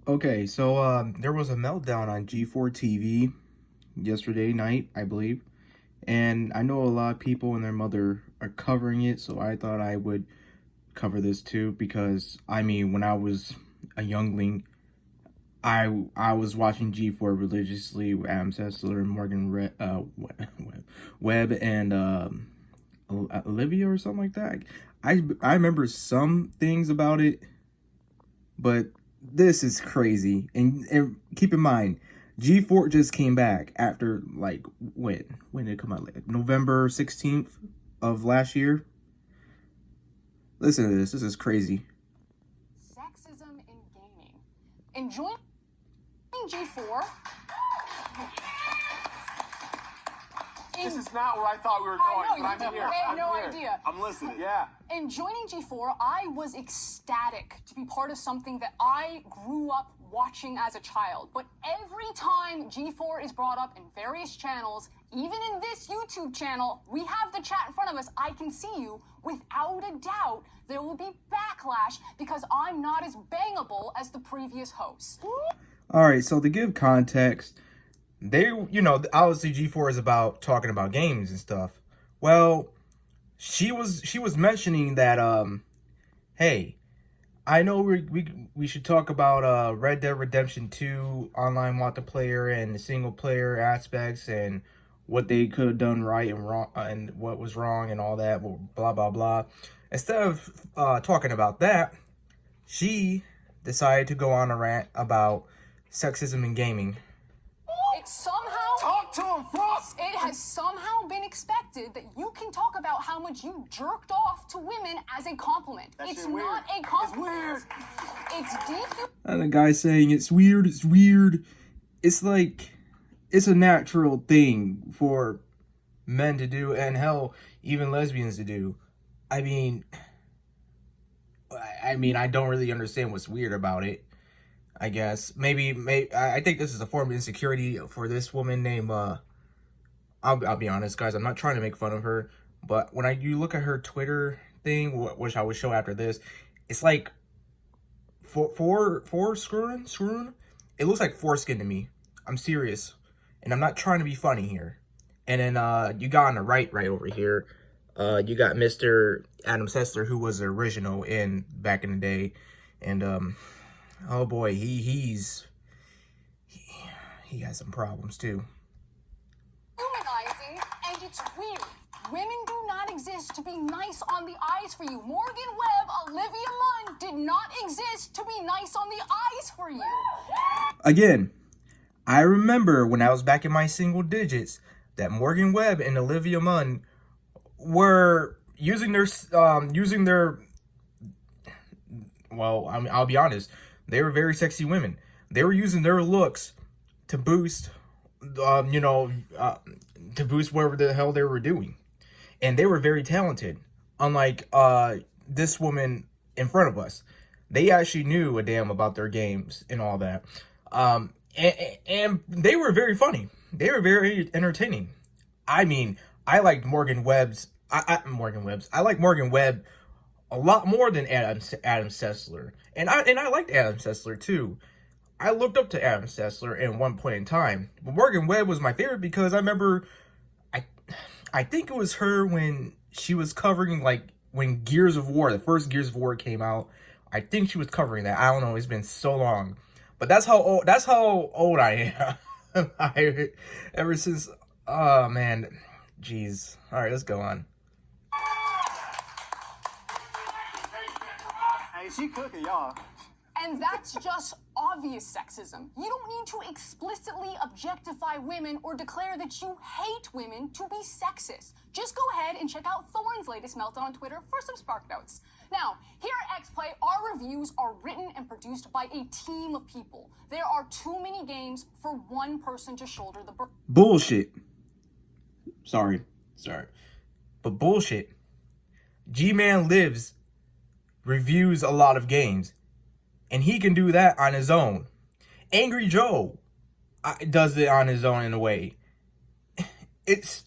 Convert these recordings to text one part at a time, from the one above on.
Okay, so there was a meltdown on G4TV yesterday night, I believe. And I know a lot of people and their mother are covering it, so I thought I would cover this too because I mean, when I was a youngling, I was watching G4 religiously with Adam Sessler and Webb and Olivia or something like that. I remember some things about it, but this is crazy. And keep in mind, G4 just came back after, like, when did it come out? Like November 16th of last year. Listen to this. This is crazy. Sexism in gaming. Enjoying G4. This is not where I thought we were going, but I'm here. I had no idea. I'm listening. Yeah. In joining G4, I was ecstatic to be part of something that I grew up watching as a child. But every time G4 is brought up in various channels, even in this YouTube channel, we have the chat in front of us. I can see you. Without a doubt, there will be backlash because I'm not as bangable as the previous hosts. All right, so to give context, obviously G4 is about talking about games and stuff. Well, she was mentioning that hey, I know we should talk about Red Dead Redemption 2 online multiplayer and the single player aspects and what they could have done right and wrong and what was wrong and all that, blah blah blah. Instead of talking about that, she decided to go on a rant about sexism in gaming. It somehow... Talk to him, Frost! It has somehow been expected that you can talk about how much you jerked off to women as a compliment. It's not a compliment. It's deep. And the guy saying it's weird, it's weird. It's like, it's a natural thing for men to do, and hell, even lesbians to do. I mean, I don't really understand what's weird about it. I guess maybe I think this is a form of insecurity for this woman named I'll be honest, guys, I'm not trying to make fun of her, but when you look at her Twitter thing, which I will show after this, it's like Froskurrin. It looks like foreskin to me. I'm serious, and I'm not trying to be funny here. And then you got on the right over here, you got Mr. Adam Sessler, who was the original back in the day, and oh boy, he has some problems too. Humanizing, and it's weird. Women do not exist to be nice on the eyes for you. Morgan Webb, Olivia Munn did not exist to be nice on the eyes for you. Again, I remember when I was back in my single digits that Morgan Webb and Olivia Munn were using their well, I'll be honest, they were very sexy women. They were using their looks to boost, to boost whatever the hell they were doing. And they were very talented. Unlike this woman in front of us. They actually knew a damn about their games and all that. And they were very funny. They were very entertaining. I mean, I liked Morgan Webb's. I like Morgan Webb a lot more than Adam Sessler, and I liked Adam Sessler too. I looked up to Adam Sessler at one point in time, but Morgan Webb was my favorite because I remember, I think it was her when she was covering, like, when Gears of War, the first Gears of War came out. I think she was covering that. I don't know. It's been so long, but that's how old I am. Ever since. Oh man, jeez. All right, let's go on. Hey, she cooking, y'all. And that's just obvious sexism. You don't need to explicitly objectify women or declare that you hate women to be sexist. Just go ahead and check out Thorne's latest Meltdown on Twitter for some spark notes. Now, here at XPlay, our reviews are written and produced by a team of people. There are too many games for one person to shoulder the burden. Bullshit. Sorry. But bullshit. G-Man Lives reviews a lot of games, and he can do that on his own. Angry Joe does it on his own in a way. It's,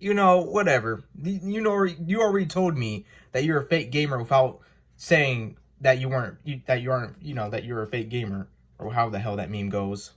whatever. You already told me that you're a fake gamer without saying that you weren't, that you aren't, that you're a fake gamer, or how the hell that meme goes.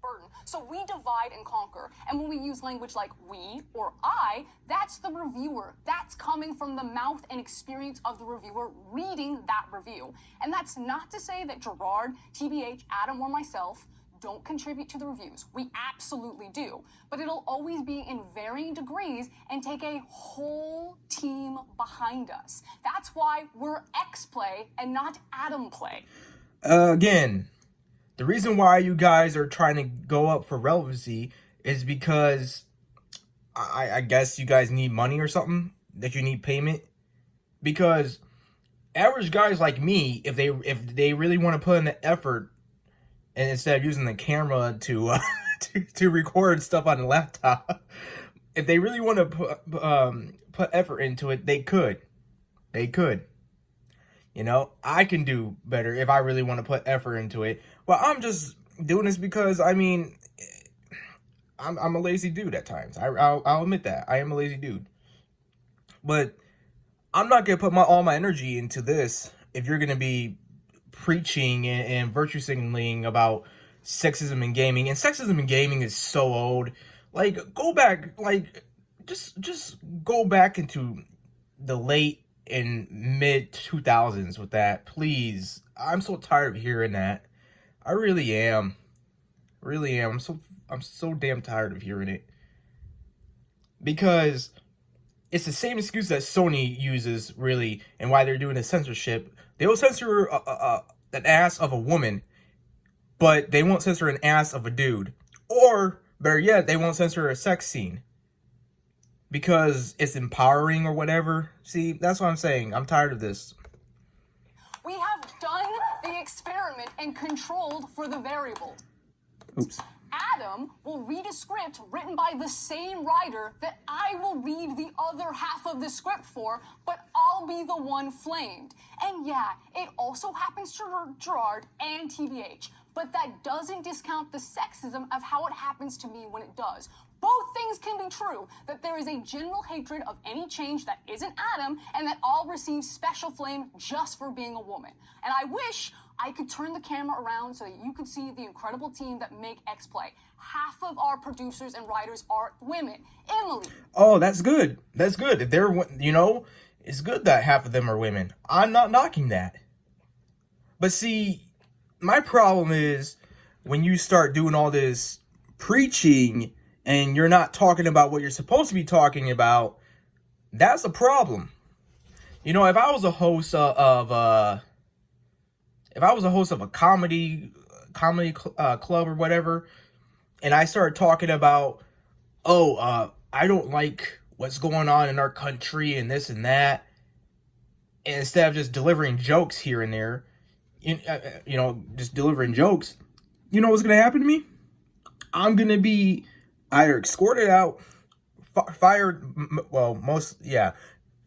Burden. So we divide and conquer. And when we use language like we or I, that's the reviewer. That's coming from the mouth and experience of the reviewer reading that review. And that's not to say that Gerard, TBH, Adam, or myself don't contribute to the reviews. We absolutely do. But it'll always be in varying degrees and take a whole team behind us. That's why we're X-Play and not Adam Play. Again, the reason why you guys are trying to go up for relevancy is because I guess you guys need money or something, that you need payment. Because average guys like me, if they really want to put in the effort, and instead of using the camera to to record stuff on the laptop, if they really want to put effort into it, they could. I can do better if I really want to put effort into it. But I'm just doing this because, I mean, I'm a lazy dude at times. I'll admit that. I am a lazy dude. But I'm not going to put all my energy into this if you're going to be preaching and virtue signaling about sexism in gaming. And sexism in gaming is so old. Like, go back, like, just go back into the late and mid 2000s with that, please. I'm so tired of hearing that. I really am. I'm so damn tired of hearing it. Because it's the same excuse that Sony uses, really, and why they're doing the censorship. They will censor an ass of a woman, but they won't censor an ass of a dude. Or, better yet, they won't censor a sex scene. Because it's empowering or whatever. See, that's what I'm saying. I'm tired of this. We have done the experiment and controlled for the variable. Oops. Adam will read a script written by the same writer that I will read the other half of the script for, but I'll be the one flamed. And yeah, it also happens to Gerard and TBH, but that doesn't discount the sexism of how it happens to me when it does. Both things can be true, that there is a general hatred of any change that isn't Adam, and that all receive special flame just for being a woman. And I wish I could turn the camera around so that you could see the incredible team that make X-Play. Half of our producers and writers are women. Emily. Oh, that's good. That's good. If they're, it's good that half of them are women. I'm not knocking that. But see, my problem is when you start doing all this preaching and you're not talking about what you're supposed to be talking about, that's a problem. If I was a host of a comedy club or whatever, and I started talking about, I don't like what's going on in our country and this and that, and instead of just delivering jokes here and there, just delivering jokes, what's gonna happen to me? I'm gonna be either escorted out, fired,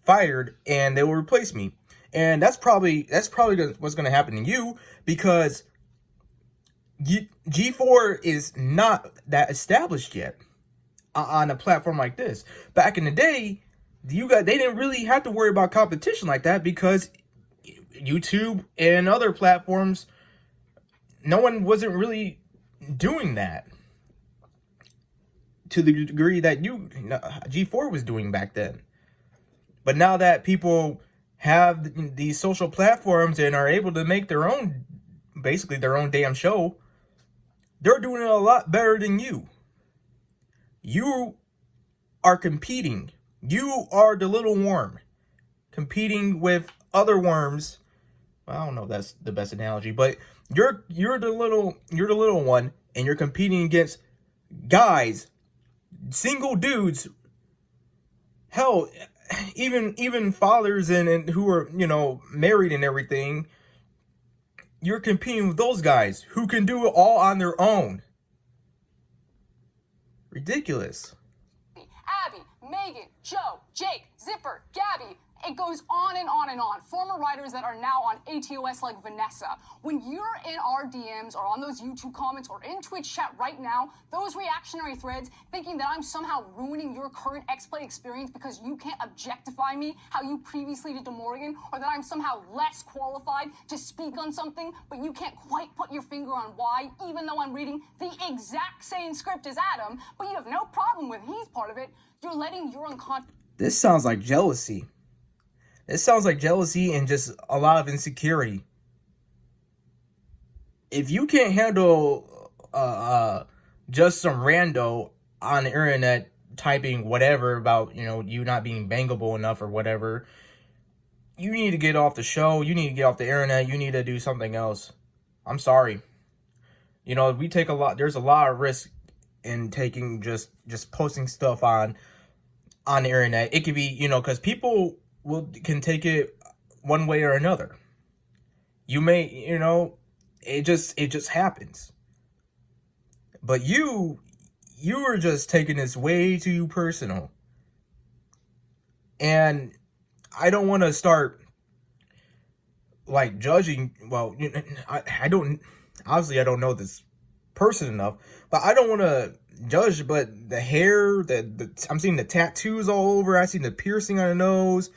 fired, and they will replace me. And that's probably what's going to happen to you, because G4 is not that established yet on a platform like this. Back in the day, they didn't really have to worry about competition like that, because YouTube and other platforms, no one wasn't really doing that to the degree that G4 was doing back then. But now that people have these social platforms and are able to make basically their own damn show, they're doing it a lot better than you. You are competing. You are the little worm competing with other worms. Well, I don't know if that's the best analogy, but you're the little one, and you're competing against guys, single dudes, hell, even fathers and who are, married and everything. You're competing with those guys who can do it all on their own. Ridiculous. Abby, Megan, Joe, Jake, Zipper, Gabby, It goes on and on and on. Former writers that are now on ATOS like Vanessa. When you're in our DMs or on those YouTube comments or in Twitch chat right now, those reactionary threads thinking that I'm somehow ruining your current X-Play experience because you can't objectify me how you previously did to Morgan, or that I'm somehow less qualified to speak on something, but you can't quite put your finger on why, even though I'm reading the exact same script as Adam, but you have no problem with he's part of it. You're letting your unconscious... This sounds like jealousy. This sounds like jealousy and just a lot of insecurity. If you can't handle just some rando on the internet typing whatever about, you not being bangable enough or whatever, you need to get off the show. You need to get off the internet. You need to do something else. I'm sorry. We take there's a lot of risk in taking just posting stuff on the internet. It could be, because people can take it one way or another. You may, it just happens. But you are just taking this way too personal. And I don't want to start like judging. Well, I don't, obviously I don't know this person enough, but I don't want to judge. But the hair, I'm seeing the tattoos all over. I seen the piercing on the nose.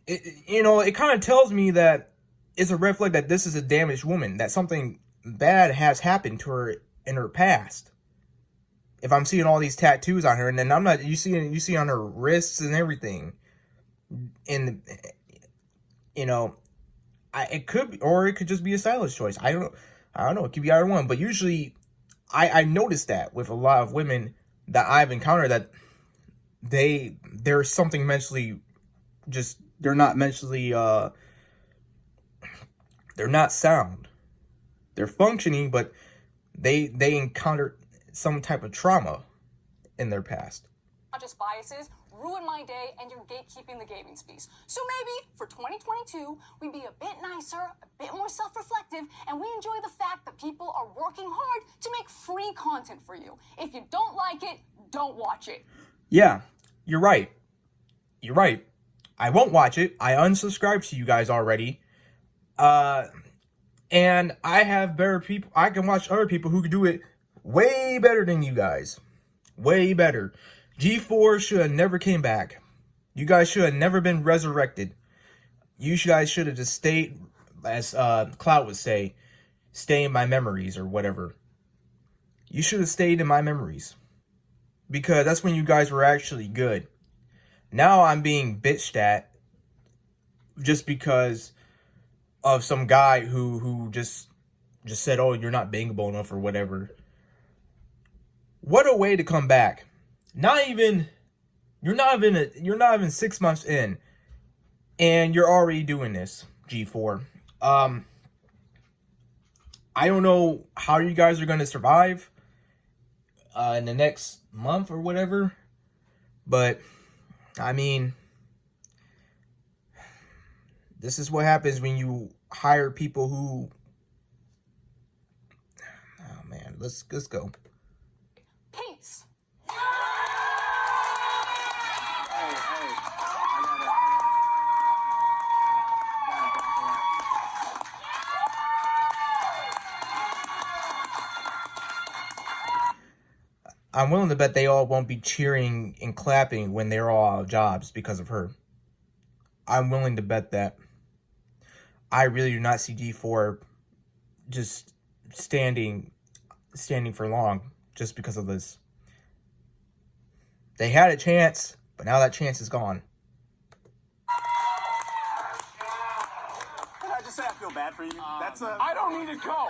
It kind of tells me that it's a red flag that this is a damaged woman, that something bad has happened to her in her past. If I'm seeing all these tattoos on her, and then you see on her wrists and everything, and it could just be a stylist choice. I don't know. It could be either one, but usually I noticed that with a lot of women that I've encountered, that there's something mentally, just they're not mentally they're not sound. They're functioning, but they encountered some type of trauma in their past. Just biases ruin my day, and you're gatekeeping the gaming space. So maybe for 2022, we'd be a bit nicer, a bit more self-reflective, and we enjoy the fact that people are working hard to make free content for you. If you don't like it, don't watch it. Yeah, you're right. You're right. I won't watch it. I unsubscribed to you guys already. And I have better people. I can watch other people who can do it way better than you guys. Way better. G4 should have never came back. You guys should have never been resurrected. You guys should have just stayed, as Cloud would say, stay in my memories or whatever. You should have stayed in my memories. Because that's when you guys were actually good. Now I'm being bitched at just because of some guy who just said, oh, you're not bangable enough or whatever. What a way to come back. You're not even 6 months in, and you're already doing this, G4. I don't know how you guys are going to survive in the next month or whatever, but I mean, this is what happens when you hire people who, oh man, let's go. Peace. I'm willing to bet they all won't be cheering and clapping when they're all out of jobs because of her. I'm willing to bet that. I really do not see G4 just standing for long just because of this. They had a chance, but now that chance is gone. Can I just say I feel bad for you? I don't need to go.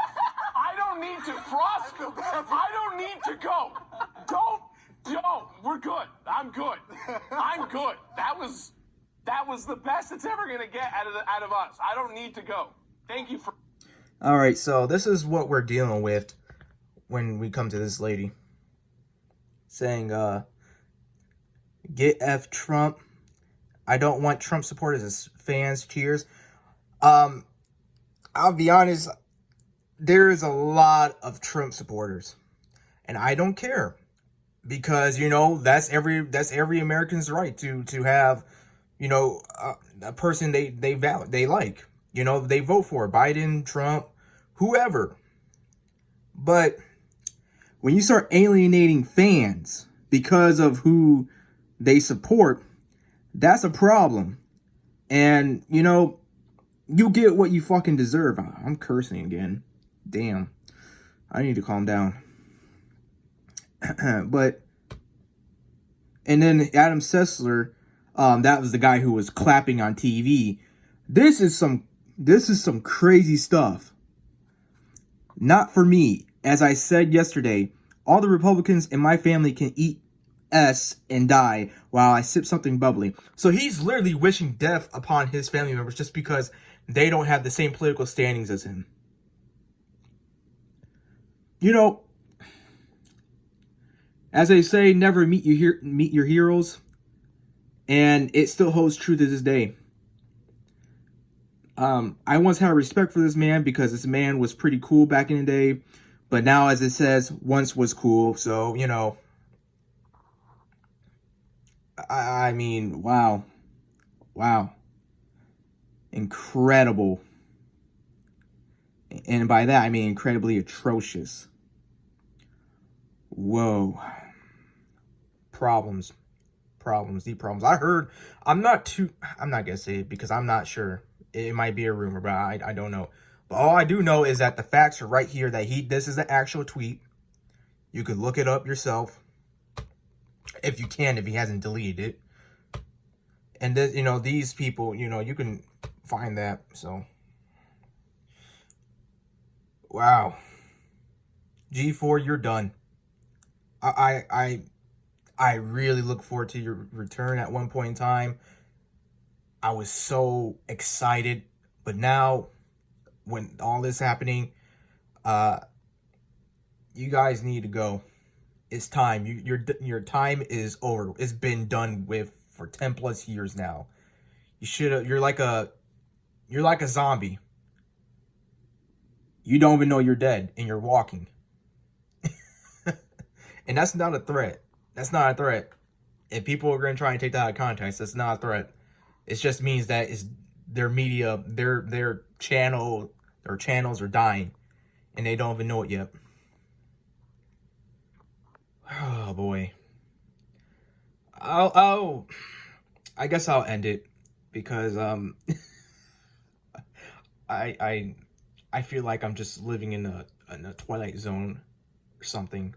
I don't need to. Frost, I don't need to go. Don't. We're good. I'm good. I'm good. That was the best it's ever gonna get out of us. I don't need to go. Thank you for. All right, so this is what we're dealing with when we come to this lady saying, "Get F Trump. I don't want Trump supporters as fans. Cheers." I'll be honest. There's a lot of Trump supporters, and I don't care, because that's every American's right to have you know, a person they like, you know, they vote for Biden, Trump, whoever. But when you start alienating fans because of who they support, that's a problem. And, you know, you get what you fucking deserve. I'm cursing again. Damn. I need to calm down. But, and then Adam Sessler, that was the guy who was clapping on TV. This is some crazy stuff. Not for me. As I said yesterday, all the Republicans in my family can eat S and die while I sip something bubbly. So he's literally wishing death upon his family members just because they don't have the same political standings as him. You know, as they say, never meet your heroes, and it still holds true to this day. I once had respect for this man because this man was pretty cool back in the day, but now, as it says, once was cool. So, you know, I mean, wow. Incredible. And by that, I mean incredibly atrocious. Whoa. Problems, deep problems. I'm not gonna say it because I'm not sure. It might be a rumor, but I don't know. But all I do know is that the facts are right here, that this is the actual tweet. You could look it up yourself. If you can, if he hasn't deleted it. And this, you know, these people, you know, you can find that. So, wow. G4, you're done. I really look forward to your return at one point in time. I was so excited, but now when all this happening, you guys need to go. It's time. Your time is over. It's been done with for 10 plus years now. You're like a zombie. You don't even know you're dead and you're walking. And that's not a threat. That's not a threat. If people are going to try and take that out of context, that's not a threat. It just means that it's their media, their channels are dying, and they don't even know it yet. Oh boy. I guess I'll end it because I feel like I'm just living in a Twilight Zone or something.